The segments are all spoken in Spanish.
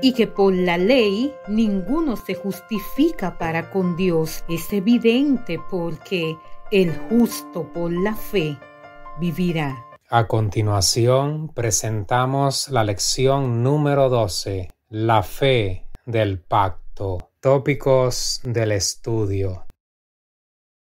y que por la ley ninguno se justifica para con Dios. Es evidente porque el justo por la fe vivirá. A continuación presentamos la lección número 12, la fe del pacto. Tópicos del estudio.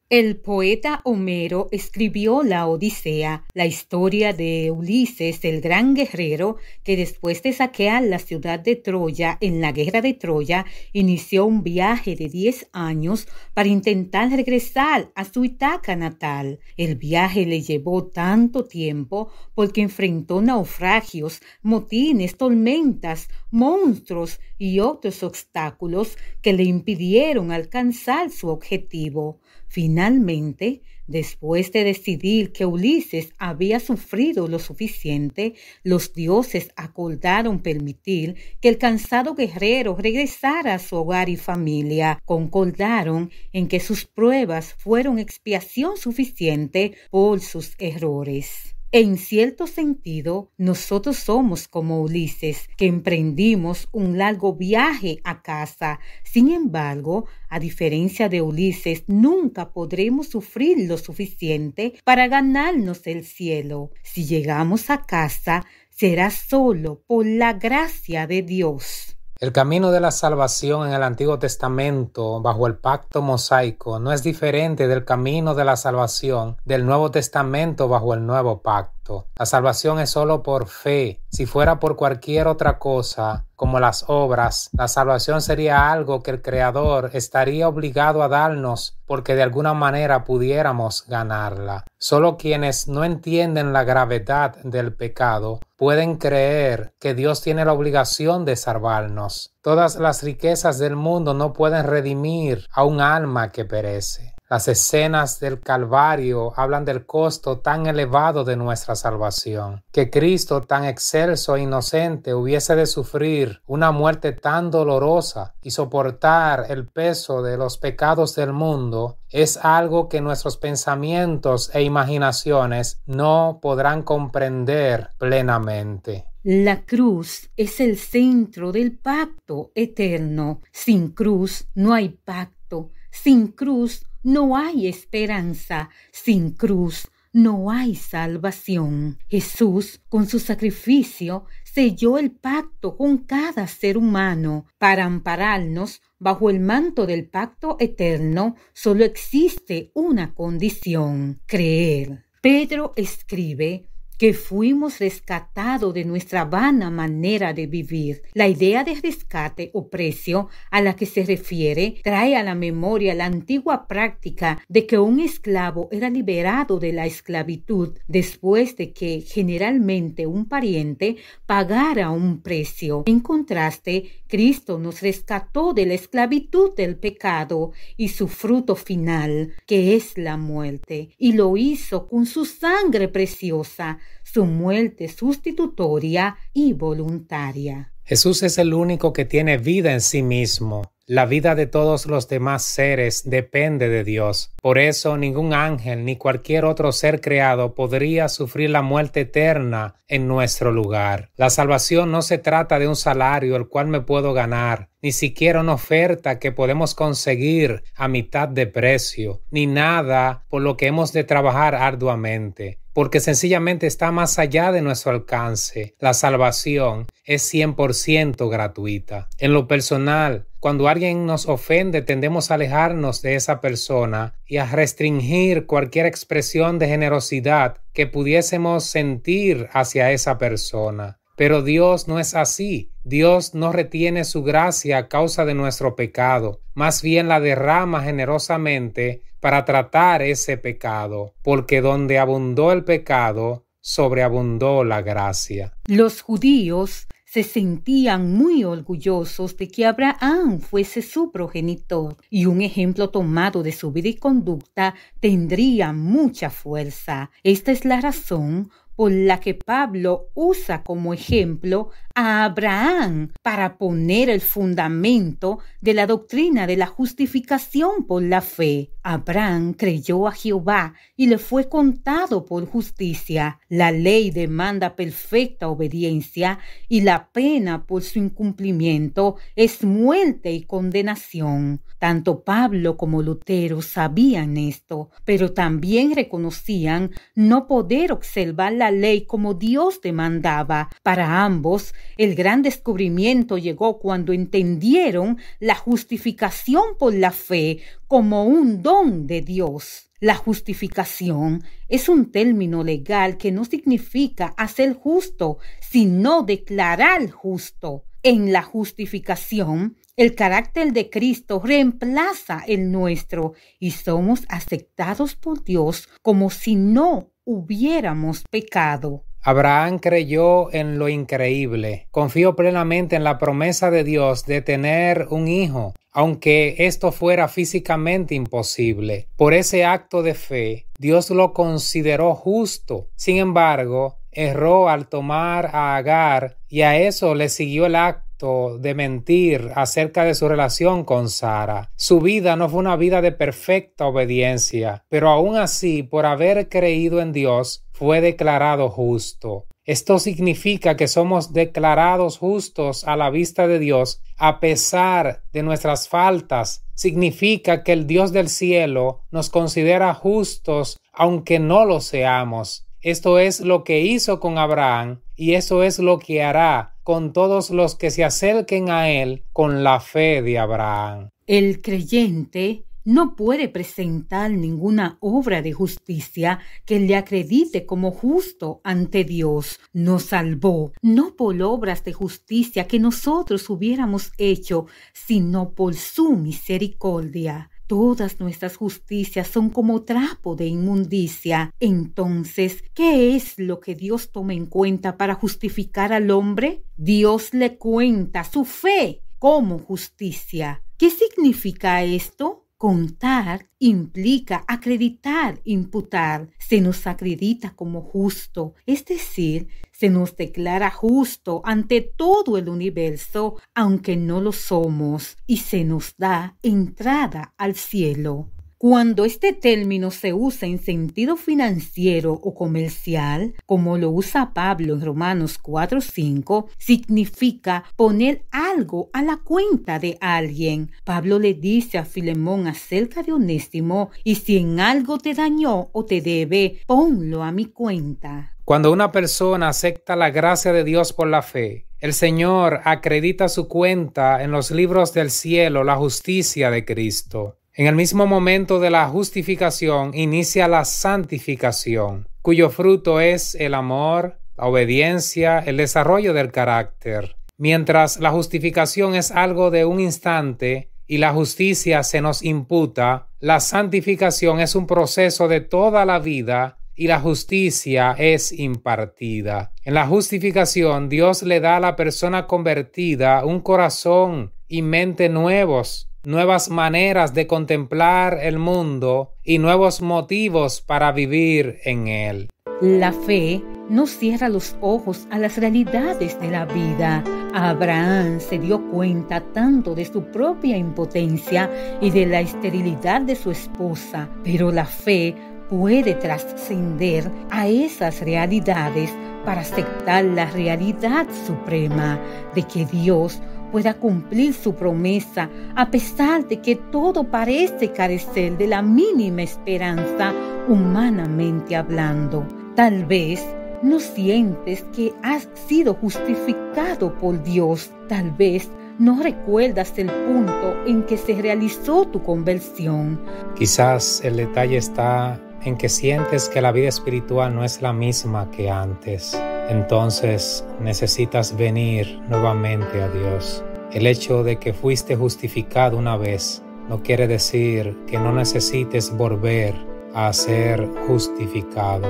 El poeta Homero escribió la Odisea, la historia de Ulises, el gran guerrero que después de saquear la ciudad de Troya en la guerra de Troya, inició un viaje de 10 años para intentar regresar a su Ítaca natal. El viaje le llevó tanto tiempo porque enfrentó naufragios, motines, tormentas, monstruos y otros obstáculos que le impidieron alcanzar su objetivo. Finalmente, después de decidir que Ulises había sufrido lo suficiente, los dioses acordaron permitir que el cansado guerrero regresara a su hogar y familia. Concordaron en que sus pruebas fueron expiación suficiente por sus errores. En cierto sentido, nosotros somos como Ulises, que emprendimos un largo viaje a casa. Sin embargo, a diferencia de Ulises, nunca podremos sufrir lo suficiente para ganarnos el cielo. Si llegamos a casa, será solo por la gracia de Dios. El camino de la salvación en el Antiguo Testamento bajo el pacto mosaico no es diferente del camino de la salvación del Nuevo Testamento bajo el nuevo pacto. La salvación es solo por fe. Si fuera por cualquier otra cosa, como las obras, la salvación sería algo que el Creador estaría obligado a darnos porque de alguna manera pudiéramos ganarla. Solo quienes no entienden la gravedad del pecado pueden creer que Dios tiene la obligación de salvarnos. Todas las riquezas del mundo no pueden redimir a un alma que perece. Las escenas del Calvario hablan del costo tan elevado de nuestra salvación, que Cristo, tan excelso e inocente, hubiese de sufrir una muerte tan dolorosa y soportar el peso de los pecados del mundo es algo que nuestros pensamientos e imaginaciones no podrán comprender plenamente. La cruz es el centro del pacto eterno. Sin cruz no hay pacto. Sin cruz no hay esperanza. Sin cruz no hay salvación. Jesús, con su sacrificio, selló el pacto con cada ser humano. Para ampararnos bajo el manto del pacto eterno, solo existe una condición: creer. Pedro escribe que fuimos rescatados de nuestra vana manera de vivir. La idea de rescate o precio a la que se refiere trae a la memoria la antigua práctica de que un esclavo era liberado de la esclavitud después de que generalmente un pariente pagara un precio. En contraste, Cristo nos rescató de la esclavitud del pecado y su fruto final, que es la muerte, y lo hizo con su sangre preciosa, su muerte sustitutoria y voluntaria. Jesús es el único que tiene vida en sí mismo. La vida de todos los demás seres depende de Dios. Por eso ningún ángel ni cualquier otro ser creado podría sufrir la muerte eterna en nuestro lugar. La salvación no se trata de un salario el cual me puedo ganar, ni siquiera una oferta que podemos conseguir a mitad de precio, ni nada por lo que hemos de trabajar arduamente, porque sencillamente está más allá de nuestro alcance. La salvación es 100% gratuita. En lo personal, cuando alguien nos ofende, tendemos a alejarnos de esa persona y a restringir cualquier expresión de generosidad que pudiésemos sentir hacia esa persona. Pero Dios no es así. Dios no retiene su gracia a causa de nuestro pecado, más bien la derrama generosamente para tratar ese pecado, porque donde abundó el pecado, sobreabundó la gracia. Los judíos se sentían muy orgullosos de que Abraham fuese su progenitor, y un ejemplo tomado de su vida y conducta tendría mucha fuerza. Esta es la razón por la que Pablo usa como ejemplo a Abraham para poner el fundamento de la doctrina de la justificación por la fe. Abraham creyó a Jehová y le fue contado por justicia. La ley demanda perfecta obediencia y la pena por su incumplimiento es muerte y condenación. Tanto Pablo como Lutero sabían esto, pero también reconocían no poder observar la ley como Dios demandaba. Para ambos, el gran descubrimiento llegó cuando entendieron la justificación por la fe como un don de Dios. La justificación es un término legal que no significa hacer justo, sino declarar justo. En la justificación, el carácter de Cristo reemplaza el nuestro y somos aceptados por Dios como si no hubiéramos pecado. Abraham creyó en lo increíble. Confió plenamente en la promesa de Dios de tener un hijo, aunque esto fuera físicamente imposible. Por ese acto de fe, Dios lo consideró justo. Sin embargo, erró al tomar a Agar y a eso le siguió el acto de mentir acerca de su relación con Sara. Su vida no fue una vida de perfecta obediencia, pero aún así, por haber creído en Dios, fue declarado justo. Esto significa que somos declarados justos a la vista de Dios a pesar de nuestras faltas. Significa que el Dios del cielo nos considera justos aunque no lo seamos. Esto es lo que hizo con Abraham y eso es lo que hará con todos los que se acerquen a Él con la fe de Abraham. El creyente no puede presentar ninguna obra de justicia que le acredite como justo ante Dios. Nos salvó, no por obras de justicia que nosotros hubiéramos hecho, sino por su misericordia. Todas nuestras justicias son como trapo de inmundicia. Entonces, ¿qué es lo que Dios toma en cuenta para justificar al hombre? Dios le cuenta su fe como justicia. ¿Qué significa esto? Contar implica acreditar, imputar. Se nos acredita como justo, es decir, se nos declara justo ante todo el universo, aunque no lo somos, y se nos da entrada al cielo. Cuando este término se usa en sentido financiero o comercial, como lo usa Pablo en Romanos 4:5, significa poner algo a la cuenta de alguien. Pablo le dice a Filemón acerca de Onésimo, y si en algo te dañó o te debe, ponlo a mi cuenta. Cuando una persona acepta la gracia de Dios por la fe, el Señor acredita su cuenta en los libros del cielo la justicia de Cristo. En el mismo momento de la justificación inicia la santificación, cuyo fruto es el amor, la obediencia, el desarrollo del carácter. Mientras la justificación es algo de un instante y la justicia se nos imputa, la santificación es un proceso de toda la vida y la justicia es impartida. En la justificación, Dios le da a la persona convertida un corazón y mente nuevos, nuevas maneras de contemplar el mundo y nuevos motivos para vivir en él. La fe no cierra los ojos a las realidades de la vida. Abraham se dio cuenta tanto de su propia impotencia y de la esterilidad de su esposa, pero la fe puede trascender a esas realidades para aceptar la realidad suprema de que Dios pueda cumplir su promesa a pesar de que todo parece carecer de la mínima esperanza humanamente hablando. Tal vez no sientes que has sido justificado por Dios. Tal vez no recuerdas el punto en que se realizó tu conversión. Quizás el detalle está en que sientes que la vida espiritual no es la misma que antes. Entonces necesitas venir nuevamente a Dios. El hecho de que fuiste justificado una vez no quiere decir que no necesites volver a ser justificado.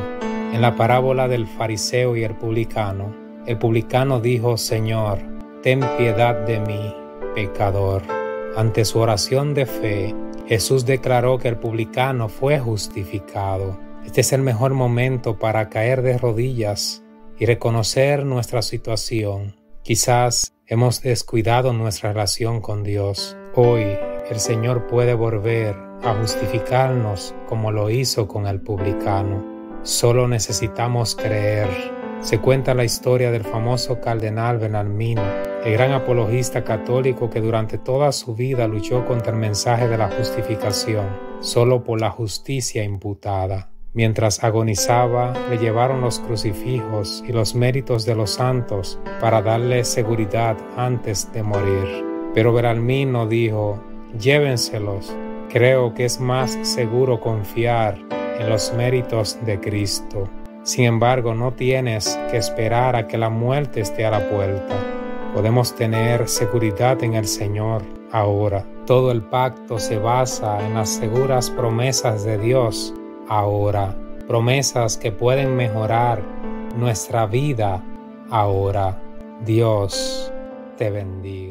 En la parábola del fariseo y el publicano dijo: Señor, ten piedad de mí, pecador. Ante su oración de fe, Jesús declaró que el publicano fue justificado. Este es el mejor momento para caer de rodillas y reconocer nuestra situación. Quizás hemos descuidado nuestra relación con Dios. Hoy el Señor puede volver a justificarnos como lo hizo con el publicano. Solo necesitamos creer. Se cuenta la historia del famoso cardenal Bellarmino, el gran apologista católico que durante toda su vida luchó contra el mensaje de la justificación, solo por la justicia imputada. Mientras agonizaba, le llevaron los crucifijos y los méritos de los santos para darle seguridad antes de morir. Pero Bellarmino dijo: llévenselos, creo que es más seguro confiar en los méritos de Cristo. Sin embargo, no tienes que esperar a que la muerte esté a la puerta. Podemos tener seguridad en el Señor ahora. Todo el pacto se basa en las seguras promesas de Dios ahora. Promesas que pueden mejorar nuestra vida ahora. Dios te bendiga.